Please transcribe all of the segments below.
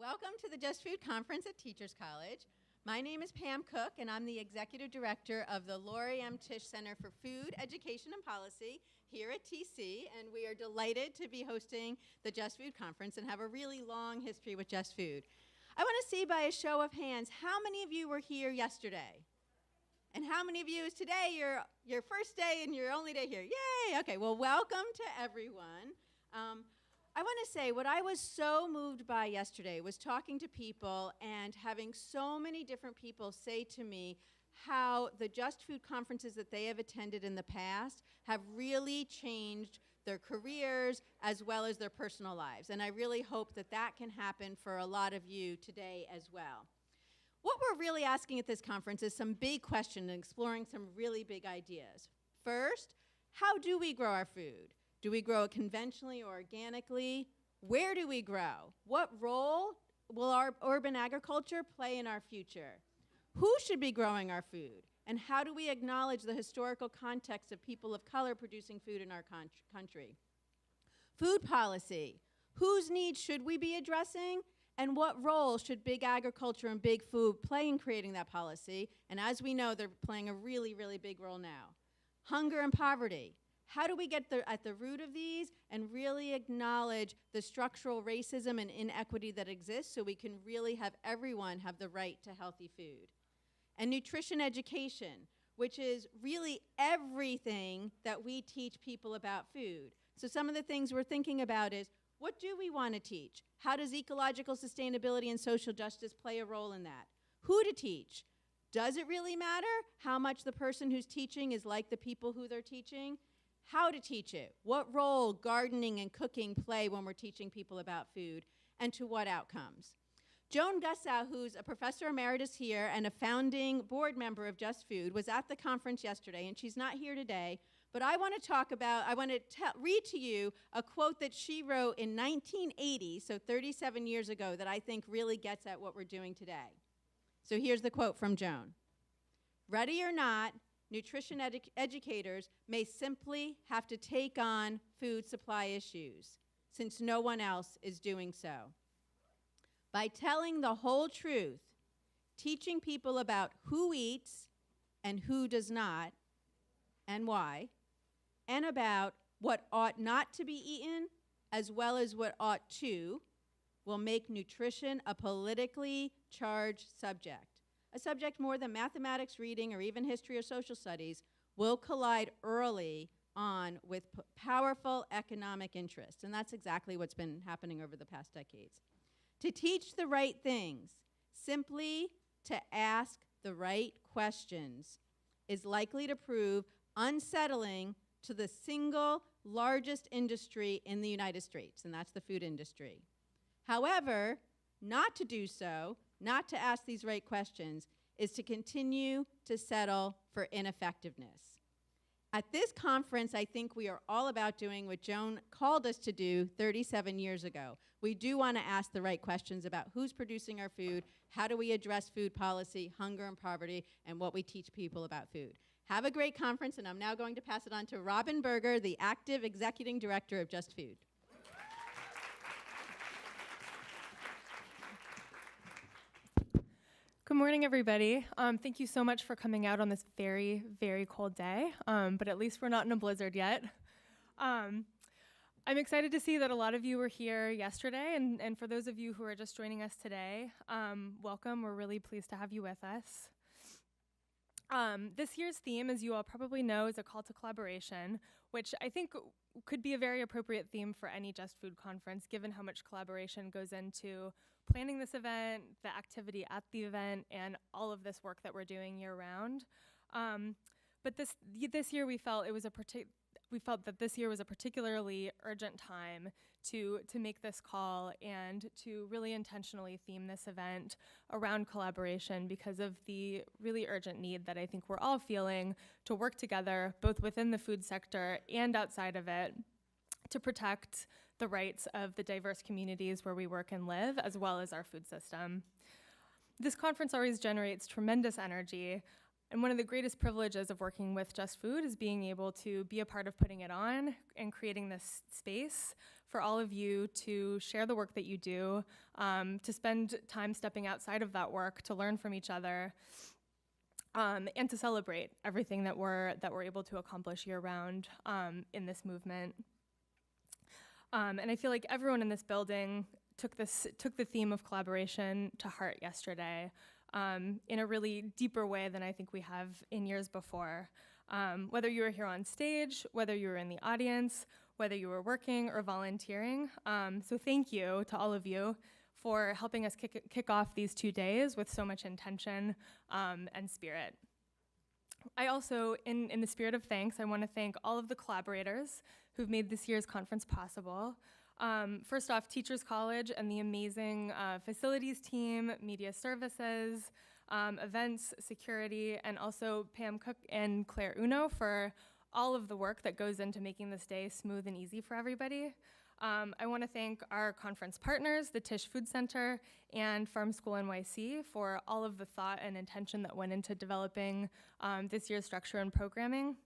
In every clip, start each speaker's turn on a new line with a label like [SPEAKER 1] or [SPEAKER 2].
[SPEAKER 1] Welcome to the Just Food Conference at Teachers College. My name is Pam Cook, and I'm the Executive Director of the Laurie M. Tisch Center for Food, Education, and Policy here at TC, and we are delighted to be hosting the Just Food Conference and have a really long history with Just Food. I want to see by a show of hands, how many of you were here yesterday? And how many of you is today your first day and your only day here? Yay! Okay, well, welcome to everyone. I want to say what I was so moved by yesterday was talking to people and having so many different people say to me how the Just Food conferences that they have attended in the past have really changed their careers as well as their personal lives. And I really hope that that can happen for a lot of you today as well. What we're really asking at this conference is some big questions and exploring some really big ideas. First, how do we grow our food? Do we grow it conventionally or organically? Where do we grow? What role will our urban agriculture play in our future? Who should be growing our food? And how do we acknowledge the historical context of people of color producing food in our country? Food policy. Whose needs should we be addressing? And what role should big agriculture and big food play in creating that policy? And as we know, they're playing a really, really big role now. Hunger and poverty. How do we get at the root of these and really acknowledge the structural racism and inequity that exists so we can really have everyone have the right to healthy food? And nutrition education, which is really everything that we teach people about food. So some of the things we're thinking about is, what do we want to teach? How does ecological sustainability and social justice play a role in that? Who to teach? Does it really matter how much the person who's teaching is like the people who they're teaching? How to teach it? What role gardening and cooking play when we're teaching people about food, and to what outcomes? Joan Gussow, who's a professor emeritus here and a founding board member of Just Food, was at the conference yesterday, and she's not here today, but I want to read to you a quote that she wrote in 1980, so 37 years ago, that I think really gets at what we're doing today. So here's the quote from Joan. "Ready or not, nutrition educators may simply have to take on food supply issues, since no one else is doing so. By telling the whole truth, teaching people about who eats and who does not, and why, and about what ought not to be eaten, as well as what ought to, will make nutrition a politically charged subject. A subject more than mathematics, reading, or even history or social studies will collide early on with powerful economic interests." And that's exactly what's been happening over the past decades. To teach the right things, simply to ask the right questions, is likely to prove unsettling to the single largest industry in the United States, and that's the food industry. However, not to do so, not to ask these right questions, is to continue to settle for ineffectiveness. At this conference, I think we are all about doing what Joan called us to do 37 years ago. We do want to ask the right questions about who's producing our food, how do we address food policy, hunger and poverty, and what we teach people about food. Have a great conference, and I'm now going to pass it on to Robin Berger, the active executive director of Just Food.
[SPEAKER 2] Good morning, everybody. Thank you so much for coming out on this very, very cold day, but at least we're not in a blizzard yet. I'm excited to see that a lot of you were here yesterday, and for those of you who are just joining us today, welcome. We're really pleased to have you with us. This year's theme, as you all probably know, is a call to collaboration, which I think could be a very appropriate theme for any Just Food conference, given how much collaboration goes into planning this event, the activity at the event, and all of this work that we're doing year-round. But this year we felt that this year was a particularly urgent time to make this call and to really intentionally theme this event around collaboration because of the really urgent need that I think we're all feeling to work together, both within the food sector and outside of it, to protect the rights of the diverse communities where we work and live, as well as our food system. This conference always generates tremendous energy, and one of the greatest privileges of working with Just Food is being able to be a part of putting it on and creating this space for all of you to share the work that you do, to spend time stepping outside of that work, to learn from each other, and to celebrate everything that we're able to accomplish year-round in this movement. And I feel like everyone in this building took the theme of collaboration to heart yesterday in a really deeper way than I think we have in years before. Whether you were here on stage, whether you were in the audience, whether you were working or volunteering. So thank you to all of you for helping us kick off these 2 days with so much intention and spirit. I also, in the spirit of thanks, I want to thank all of the collaborators who've made this year's conference possible. First off, Teachers College and the amazing facilities team, media services, events, security, and also Pam Cook and Claire Uno for all of the work that goes into making this day smooth and easy for everybody. I want to thank our conference partners, the Tisch Food Center and Farm School NYC, for all of the thought and intention that went into developing this year's structure and programming.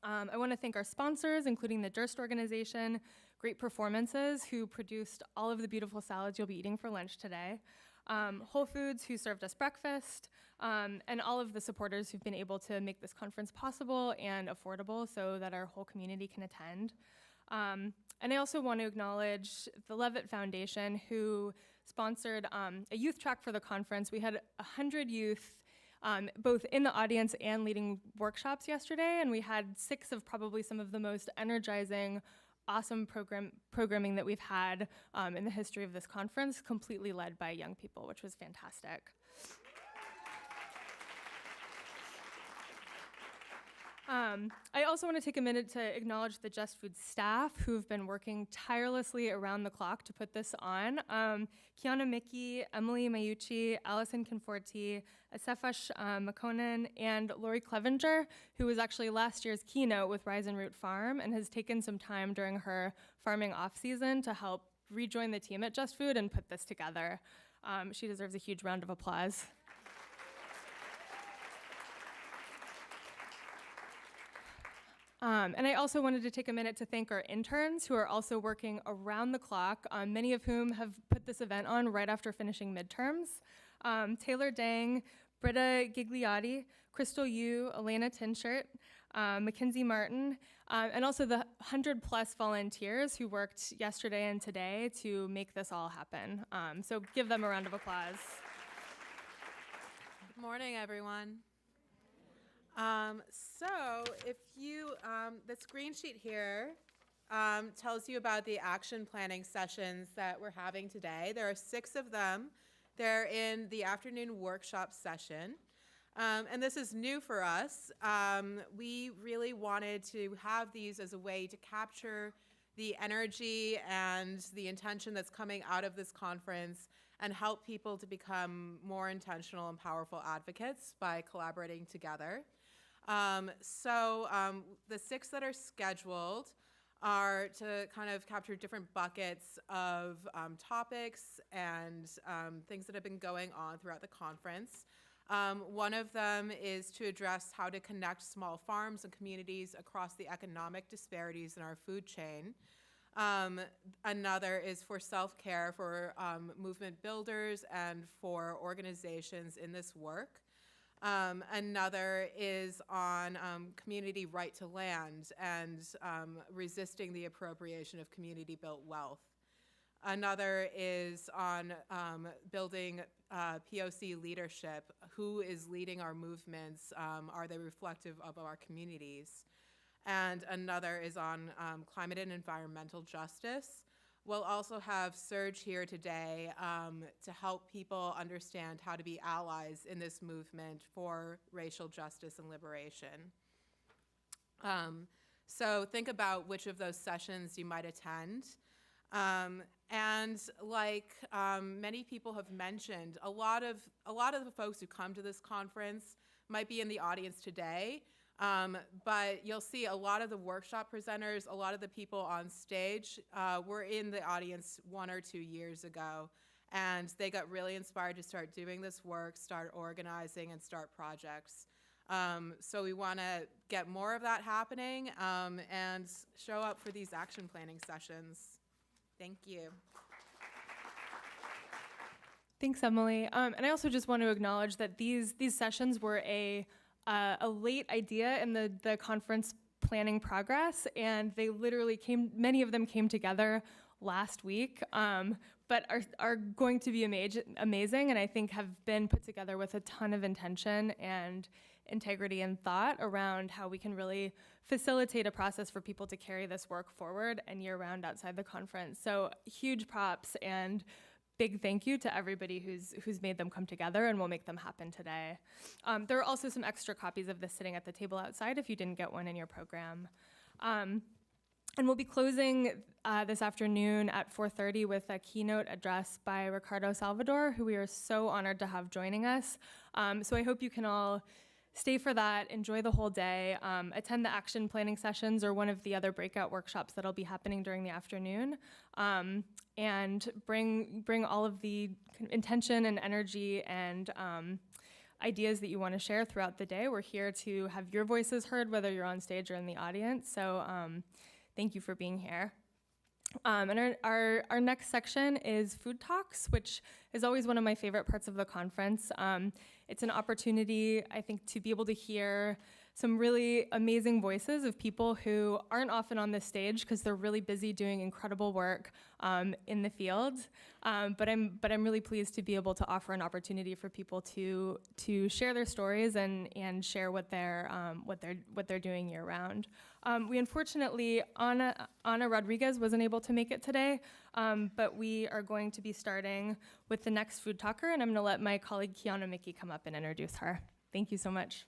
[SPEAKER 2] I want to thank our sponsors, including the Durst Organization, Great Performances, who produced all of the beautiful salads you'll be eating for lunch today, Whole Foods, who served us breakfast, and all of the supporters who've been able to make this conference possible and affordable so that our whole community can attend. And I also want to acknowledge the Levitt Foundation, who sponsored a youth track for the conference. We had 100 youth both in the audience and leading workshops yesterday, and we had 6 of probably some of the most energizing, awesome programming that we've had in the history of this conference, completely led by young people, which was fantastic. I also want to take a minute to acknowledge the Just Food staff who've been working tirelessly around the clock to put this on. Kiana Mickey, Emily Mayucci, Allison Conforti, Asefash Makonnen, and Lori Clevenger, who was actually last year's keynote with Rise and Root Farm and has taken some time during her farming off-season to help rejoin the team at Just Food and put this together. She deserves a huge round of applause. And I also wanted to take a minute to thank our interns who are also working around the clock, many of whom have put this event on right after finishing midterms. Taylor Dang, Britta Gigliotti, Crystal Yu, Elena Tinshirt, Mackenzie Martin, and also the 100+ volunteers who worked yesterday and today to make this all happen. So give them a round of applause.
[SPEAKER 3] Good morning, everyone. So if you, the screen sheet here tells you about the action planning sessions that we're having today. There are 6 of them. They're in the afternoon workshop session. And this is new for us. We really wanted to have these as a way to capture the energy and the intention that's coming out of this conference and help people to become more intentional and powerful advocates by collaborating together. The 6 that are scheduled are to kind of capture different buckets of topics and things that have been going on throughout the conference. One of them is to address how to connect small farms and communities across the economic disparities in our food chain. Another is for self-care for movement builders and for organizations in this work. Another is on community right to land and resisting the appropriation of community-built wealth. Another is on building POC leadership. Who is leading our movements? Are they reflective of our communities? And another is on climate and environmental justice. We'll also have Serge here today to help people understand how to be allies in this movement for racial justice and liberation. So think about which of those sessions you might attend. And like many people have mentioned, a lot of the folks who come to this conference might be in the audience today. But you'll see a lot of the workshop presenters, a lot of the people on stage were in the audience 1 or 2 years ago, and they got really inspired to start doing this work, start organizing, and start projects. So we want to get more of that happening and show up for these action planning sessions. Thank you.
[SPEAKER 2] Thanks, Emily. And I also just want to acknowledge that these sessions were a late idea in the conference planning progress, and they literally many of them came together last week, but are going to be amazing, and I think have been put together with a ton of intention and integrity and thought around how we can really facilitate a process for people to carry this work forward and year-round outside the conference. So huge props and big thank you to everybody who's made them come together and will make them happen today. There are also some extra copies of this sitting at the table outside if you didn't get one in your program. And we'll be closing this afternoon at 4:30 with a keynote address by Ricardo Salvador, who we are so honored to have joining us. So I hope you can all stay for that, enjoy the whole day, attend the action planning sessions or one of the other breakout workshops that'll be happening during the afternoon, and bring all of the intention and energy and ideas that you want to share throughout the day. We're here to have your voices heard, whether you're on stage or in the audience. So thank you for being here. And our next section is Food Talks, which is always one of my favorite parts of the conference. It's an opportunity, I think, to be able to hear some really amazing voices of people who aren't often on this stage because they're really busy doing incredible work in the field. But I'm really pleased to be able to offer an opportunity for people to share their stories and share what they're doing year round. We unfortunately, Ana Rodriguez wasn't able to make it today, but we are going to be starting with the next food talker, and I'm going to let my colleague Kiana Mickey come up and introduce her. Thank you so much.